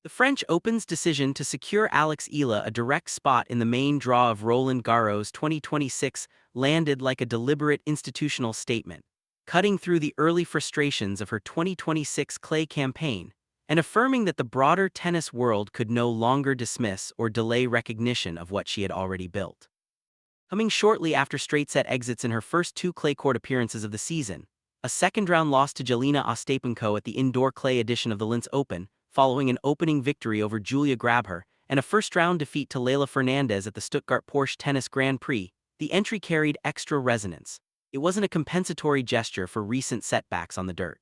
The French Open's decision to secure Alex Eala a direct spot in the main draw of Roland Garros 2026 landed like a deliberate institutional statement, cutting through the early frustrations of her 2026 clay campaign and affirming that the broader tennis world could no longer dismiss or delay recognition of what she had already built. Coming shortly after straight-set exits in her first two clay court appearances of the season, a second-round loss to Jelena Ostapenko at the indoor clay edition of the Linz Open, following an opening victory over Julia Grabher, and a first-round defeat to Leylah Fernandez at the Stuttgart Porsche Tennis Grand Prix, the entry carried extra resonance. It wasn't a compensatory gesture for recent setbacks on the dirt.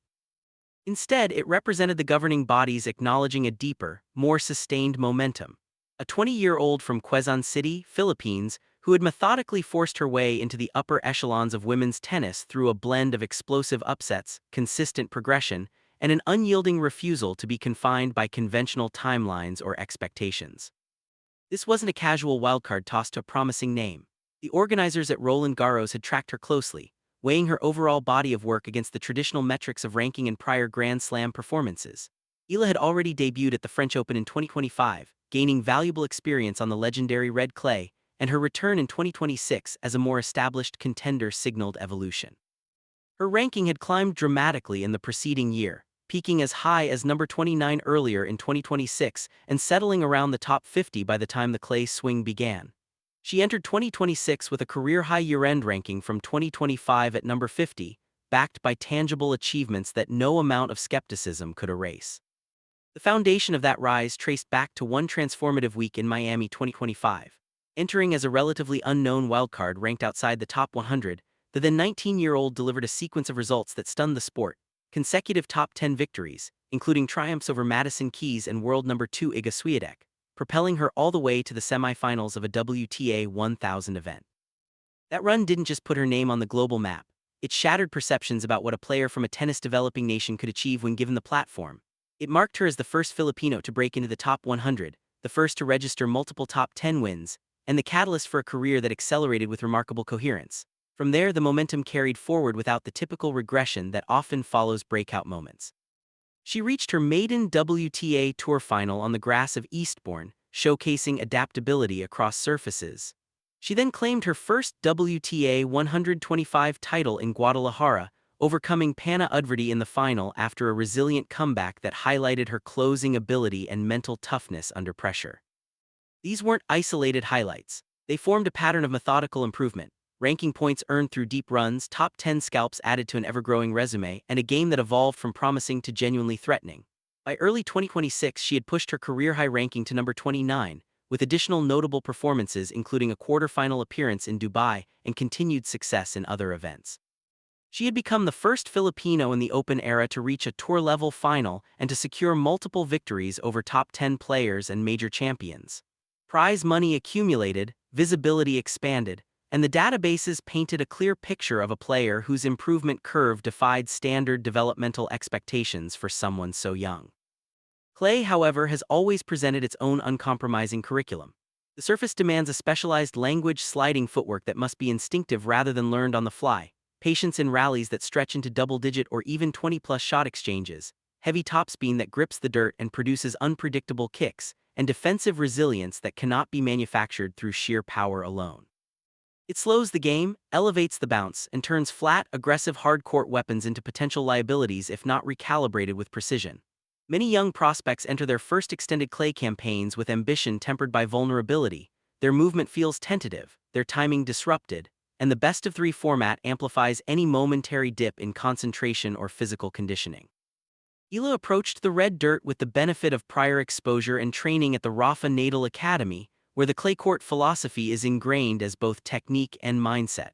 Instead, it represented the governing bodies acknowledging a deeper, more sustained momentum. A 20-year-old from Quezon City, Philippines, who had methodically forced her way into the upper echelons of women's tennis through a blend of explosive upsets, consistent progression, and an unyielding refusal to be confined by conventional timelines or expectations. This wasn't a casual wildcard tossed to a promising name. The organizers at Roland Garros had tracked her closely, weighing her overall body of work against the traditional metrics of ranking in prior Grand Slam performances. Eala had already debuted at the French Open in 2025, gaining valuable experience on the legendary red clay, and her return in 2026 as a more established contender signaled evolution. Her ranking had climbed dramatically in the preceding year, peaking as high as number 29 earlier in 2026 and settling around the top 50 by the time the clay swing began. She entered 2026 with a career-high year-end ranking from 2025 at number 50, backed by tangible achievements that no amount of skepticism could erase. The foundation of that rise traced back to one transformative week in Miami 2025. Entering as a relatively unknown wildcard ranked outside the top 100, the then 19-year-old delivered a sequence of results that stunned the sport: consecutive top 10 victories, including triumphs over Madison Keys and world number 2 Iga Swiatek, propelling her all the way to the semifinals of a WTA 1000 event. That run didn't just put her name on the global map, it shattered perceptions about what a player from a tennis-developing nation could achieve when given the platform. It marked her as the first Filipino to break into the top 100, the first to register multiple top 10 wins, and the catalyst for a career that accelerated with remarkable coherence. From there, the momentum carried forward without the typical regression that often follows breakout moments. She reached her maiden WTA Tour final on the grass of Eastbourne, showcasing adaptability across surfaces. She then claimed her first WTA 125 title in Guadalajara, overcoming Panna Udvardy in the final after a resilient comeback that highlighted her closing ability and mental toughness under pressure. These weren't isolated highlights. They formed a pattern of methodical improvement: ranking points earned through deep runs, top 10 scalps added to an ever-growing resume, and a game that evolved from promising to genuinely threatening. By early 2026, she had pushed her career-high ranking to number 29, with additional notable performances including a quarter-final appearance in Dubai and continued success in other events. She had become the first Filipino in the Open era to reach a tour-level final and to secure multiple victories over top 10 players and major champions. Prize money accumulated, visibility expanded, and the databases painted a clear picture of a player whose improvement curve defied standard developmental expectations for someone so young. Clay, however, has always presented its own uncompromising curriculum. The surface demands a specialized language sliding footwork that must be instinctive rather than learned on the fly, patience in rallies that stretch into double-digit or even 20-plus shot exchanges, heavy topspin that grips the dirt and produces unpredictable kicks, and defensive resilience that cannot be manufactured through sheer power alone. It slows the game, elevates the bounce, and turns flat, aggressive hard-court weapons into potential liabilities if not recalibrated with precision. Many young prospects enter their first extended clay campaigns with ambition tempered by vulnerability. Their movement feels tentative, their timing disrupted, and the best-of-3 format amplifies any momentary dip in concentration or physical conditioning. Eala approached the red dirt with the benefit of prior exposure and training at the Rafa Nadal Academy, where the clay court philosophy is ingrained as both technique and mindset.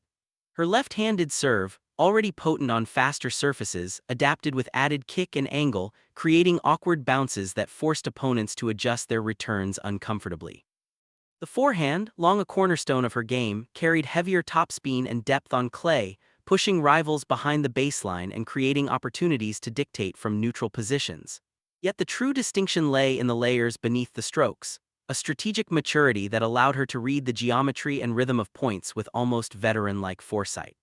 Her left-handed serve, already potent on faster surfaces, adapted with added kick and angle, creating awkward bounces that forced opponents to adjust their returns uncomfortably. The forehand, long a cornerstone of her game, carried heavier topspin and depth on clay, pushing rivals behind the baseline and creating opportunities to dictate from neutral positions. Yet the true distinction lay in the layers beneath the strokes, a strategic maturity that allowed her to read the geometry and rhythm of points with almost veteran-like foresight.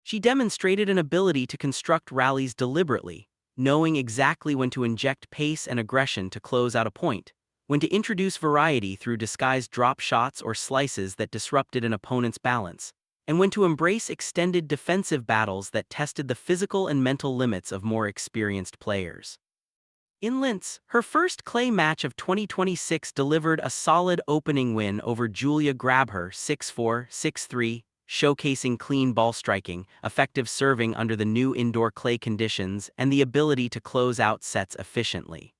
She demonstrated an ability to construct rallies deliberately, knowing exactly when to inject pace and aggression to close out a point, when to introduce variety through disguised drop shots or slices that disrupted an opponent's balance, and when to embrace extended defensive battles that tested the physical and mental limits of more experienced players. In Linz, her first clay match of 2026 delivered a solid opening win over Julia Grabher 6-4, 6-3, showcasing clean ball striking, effective serving under the new indoor clay conditions, and the ability to close out sets efficiently.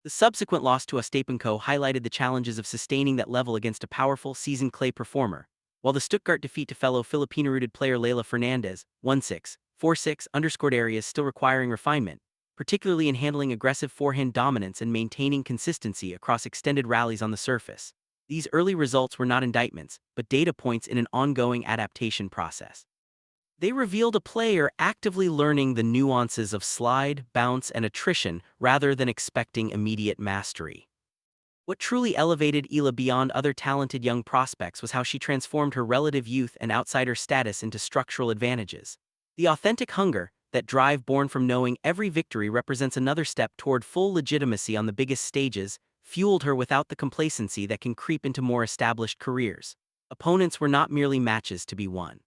The subsequent loss to Ostapenko highlighted the challenges of sustaining that level against a powerful, seasoned clay performer, while the Stuttgart defeat to fellow Filipino-rooted player Leila Fernandez 1-6, 4-6 underscored areas still requiring refinement, particularly in handling aggressive forehand dominance and maintaining consistency across extended rallies on the surface. These early results were not indictments, but data points in an ongoing adaptation process. They revealed a player actively learning the nuances of slide, bounce, and attrition rather than expecting immediate mastery. What truly elevated Eala beyond other talented young prospects was how she transformed her relative youth and outsider status into structural advantages. The authentic hunger, that drive born from knowing every victory represents another step toward full legitimacy on the biggest stages, fueled her without the complacency that can creep into more established careers. Opponents were not merely matches to be won.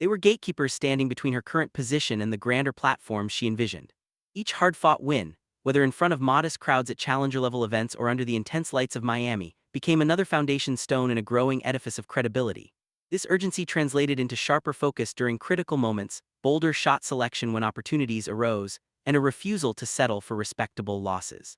They were gatekeepers standing between her current position and the grander platform she envisioned. Each hard-fought win, whether in front of modest crowds at challenger-level events or under the intense lights of Miami, became another foundation stone in a growing edifice of credibility. This urgency translated into sharper focus during critical moments, bolder shot selection when opportunities arose, and a refusal to settle for respectable losses.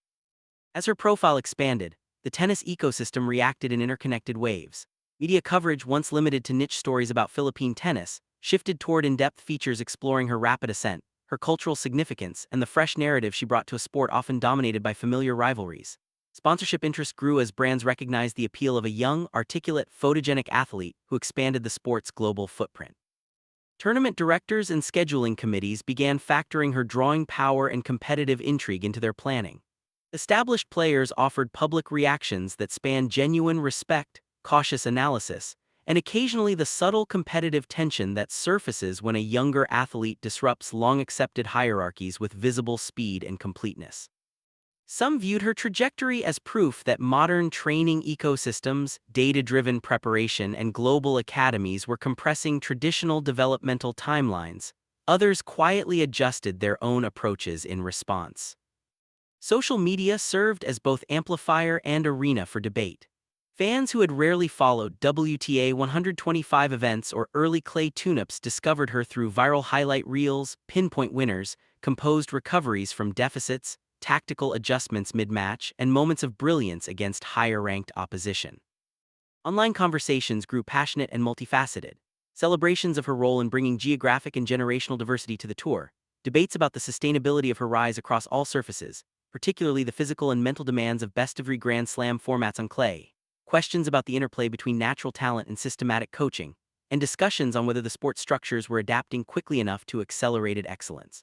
As her profile expanded, the tennis ecosystem reacted in interconnected waves. Media coverage, once limited to niche stories about Philippine tennis, shifted toward in-depth features exploring her rapid ascent, her cultural significance, and the fresh narrative she brought to a sport often dominated by familiar rivalries. Sponsorship interest grew as brands recognized the appeal of a young, articulate, photogenic athlete who expanded the sport's global footprint. Tournament directors and scheduling committees began factoring her drawing power and competitive intrigue into their planning. Established players offered public reactions that spanned genuine respect, cautious analysis, and occasionally the subtle competitive tension that surfaces when a younger athlete disrupts long-accepted hierarchies with visible speed and completeness. Some viewed her trajectory as proof that modern training ecosystems, data-driven preparation, and global academies were compressing traditional developmental timelines. Others quietly adjusted their own approaches in response. Social media served as both amplifier and arena for debate. Fans who had rarely followed WTA 125 events or early clay tune-ups discovered her through viral highlight reels, pinpoint winners, composed recoveries from deficits, tactical adjustments mid-match, and moments of brilliance against higher-ranked opposition. Online conversations grew passionate and multifaceted. Celebrations of her role in bringing geographic and generational diversity to the tour, debates about the sustainability of her rise across all surfaces, particularly the physical and mental demands of best-of-breed Grand Slam formats on clay, questions about the interplay between natural talent and systematic coaching, and discussions on whether the sport structures were adapting quickly enough to accelerated excellence.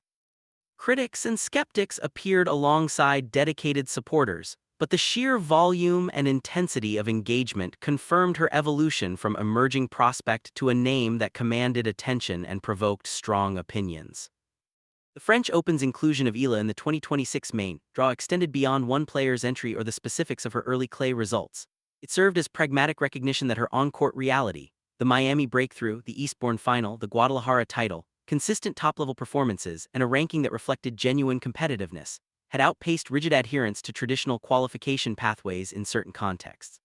Critics and skeptics appeared alongside dedicated supporters, but the sheer volume and intensity of engagement confirmed her evolution from emerging prospect to a name that commanded attention and provoked strong opinions. The French Open's inclusion of Eala in the 2026 main draw extended beyond one player's entry or the specifics of her early clay results. It served as pragmatic recognition that her on-court reality, the Miami breakthrough, the Eastbourne final, the Guadalajara title, consistent top-level performances, and a ranking that reflected genuine competitiveness, had outpaced rigid adherence to traditional qualification pathways in certain contexts.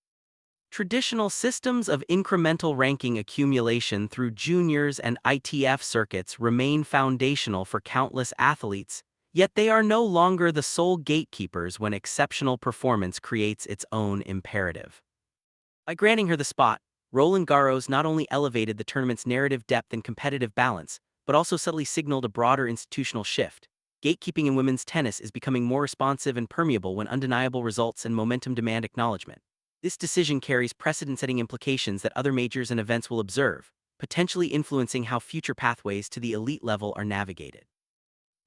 Traditional systems of incremental ranking accumulation through juniors and ITF circuits remain foundational for countless athletes, yet they are no longer the sole gatekeepers when exceptional performance creates its own imperative. By granting her the spot, Roland Garros not only elevated the tournament's narrative depth and competitive balance, but also subtly signaled a broader institutional shift. Gatekeeping in women's tennis is becoming more responsive and permeable when undeniable results and momentum demand acknowledgement. This decision carries precedent-setting implications that other majors and events will observe, potentially influencing how future pathways to the elite level are navigated.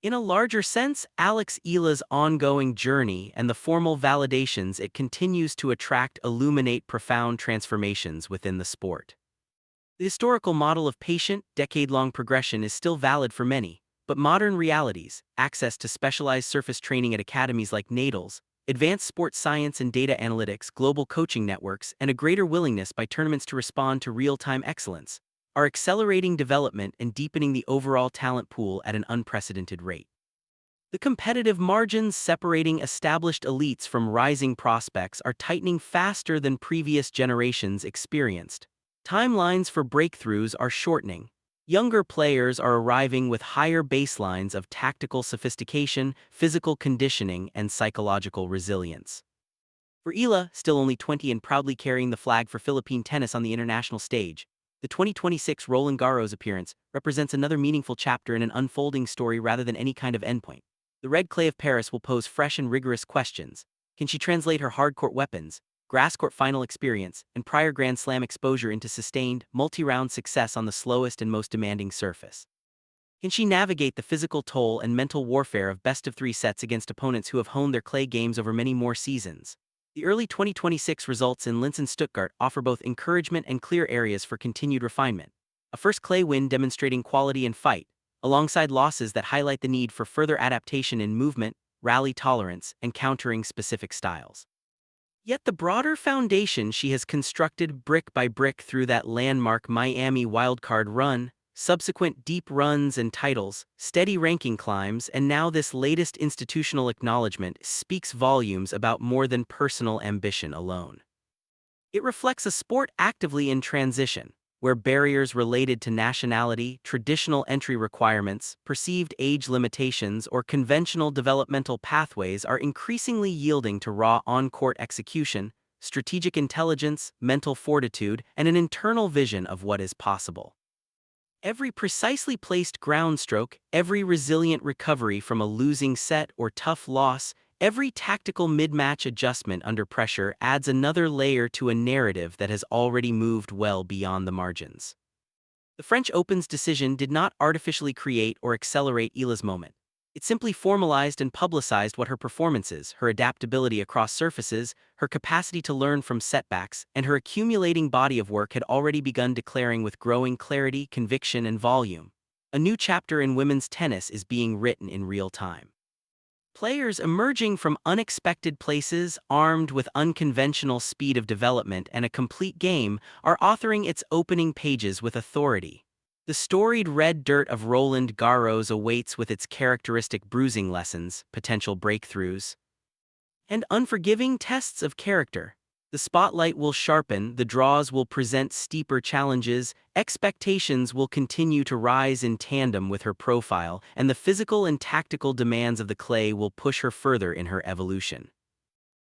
In a larger sense, Alex Eala's ongoing journey and the formal validations it continues to attract illuminate profound transformations within the sport. The historical model of patient, decade-long progression is still valid for many, but modern realities, access to specialized surface training at academies like Nadals, advanced sports science and data analytics, global coaching networks, and a greater willingness by tournaments to respond to real-time excellence are accelerating development and deepening the overall talent pool at an unprecedented rate. The competitive margins separating established elites from rising prospects are tightening faster than previous generations experienced. Timelines for breakthroughs are shortening. Younger players are arriving with higher baselines of tactical sophistication, physical conditioning, and psychological resilience. For Eala, still only 20 and proudly carrying the flag for Philippine tennis on the international stage, the 2026 Roland Garros appearance represents another meaningful chapter in an unfolding story rather than any kind of endpoint. The red clay of Paris will pose fresh and rigorous questions. Can she translate her hard-court weapons, grass-court final experience, and prior Grand Slam exposure into sustained, multi-round success on the slowest and most demanding surface? Can she navigate the physical toll and mental warfare of best-of-3 sets against opponents who have honed their clay games over many more seasons? The early 2026 results in Linz and Stuttgart offer both encouragement and clear areas for continued refinement. A first clay win demonstrating quality and fight, alongside losses that highlight the need for further adaptation in movement, rally tolerance, and countering specific styles. Yet the broader foundation she has constructed brick by brick through that landmark Miami wildcard run, subsequent deep runs and titles, steady ranking climbs, and now this latest institutional acknowledgement speaks volumes about more than personal ambition alone. It reflects a sport actively in transition, where barriers related to nationality, traditional entry requirements, perceived age limitations, or conventional developmental pathways are increasingly yielding to raw on-court execution, strategic intelligence, mental fortitude, and an internal vision of what is possible. Every precisely placed ground stroke, every resilient recovery from a losing set or tough loss, every tactical mid-match adjustment under pressure adds another layer to a narrative that has already moved well beyond the margins. The French Open's decision did not artificially create or accelerate Eala's moment. It simply formalized and publicized what her performances, her adaptability across surfaces, her capacity to learn from setbacks, and her accumulating body of work had already begun declaring with growing clarity, conviction, and volume. A new chapter in women's tennis is being written in real time. Players emerging from unexpected places, armed with unconventional speed of development and a complete game, are authoring its opening pages with authority. The storied red dirt of Roland Garros awaits with its characteristic bruising lessons, potential breakthroughs, and unforgiving tests of character. The spotlight will sharpen, the draws will present steeper challenges, expectations will continue to rise in tandem with her profile, and the physical and tactical demands of the clay will push her further in her evolution.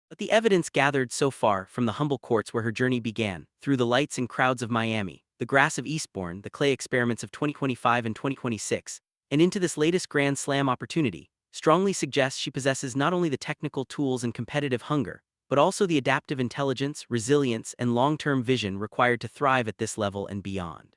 But the evidence gathered so far from the humble courts where her journey began, through the lights and crowds of Miami, the grass of Eastbourne, the clay experiments of 2025 and 2026, and into this latest Grand Slam opportunity, strongly suggests she possesses not only the technical tools and competitive hunger, but also the adaptive intelligence, resilience, and long-term vision required to thrive at this level and beyond.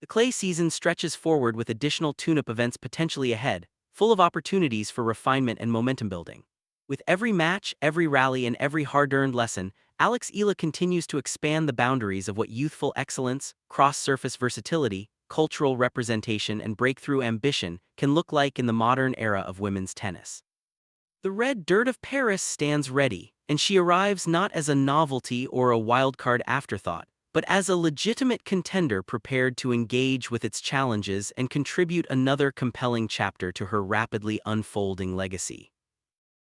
The clay season stretches forward with additional tune-up events potentially ahead, full of opportunities for refinement and momentum building. With every match, every rally, and every hard-earned lesson, Alex Eala continues to expand the boundaries of what youthful excellence, cross-surface versatility, cultural representation, and breakthrough ambition can look like in the modern era of women's tennis. The red dirt of Paris stands ready, and she arrives not as a novelty or a wildcard afterthought, but as a legitimate contender prepared to engage with its challenges and contribute another compelling chapter to her rapidly unfolding legacy.